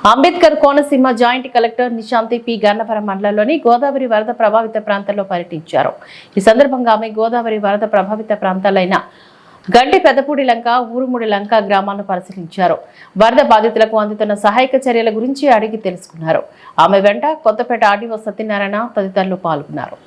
Ambedkar Konaseema joint collector Nishanthi P Gannavaram మండలంలోని గోదావరి వరద ప్రభావిత ప్రాంతాల్లో పర్యటించారు. ఈ సందర్భంగా ఆమె గోదావరి వరద ప్రభావిత ప్రాంతాలైన గంటి పెదపూడి లంక, ఊరుముడి లంక గ్రామాలను పరిశీలించారు. వరద బాధితులకు అందుతున్న సహాయక చర్యల గురించి అడిగి తెలుసుకున్నారు. ఆమె వెంట కొత్తపేట ఆర్డీఓ సత్యనారాయణ తదితరులు పాల్గొన్నారు.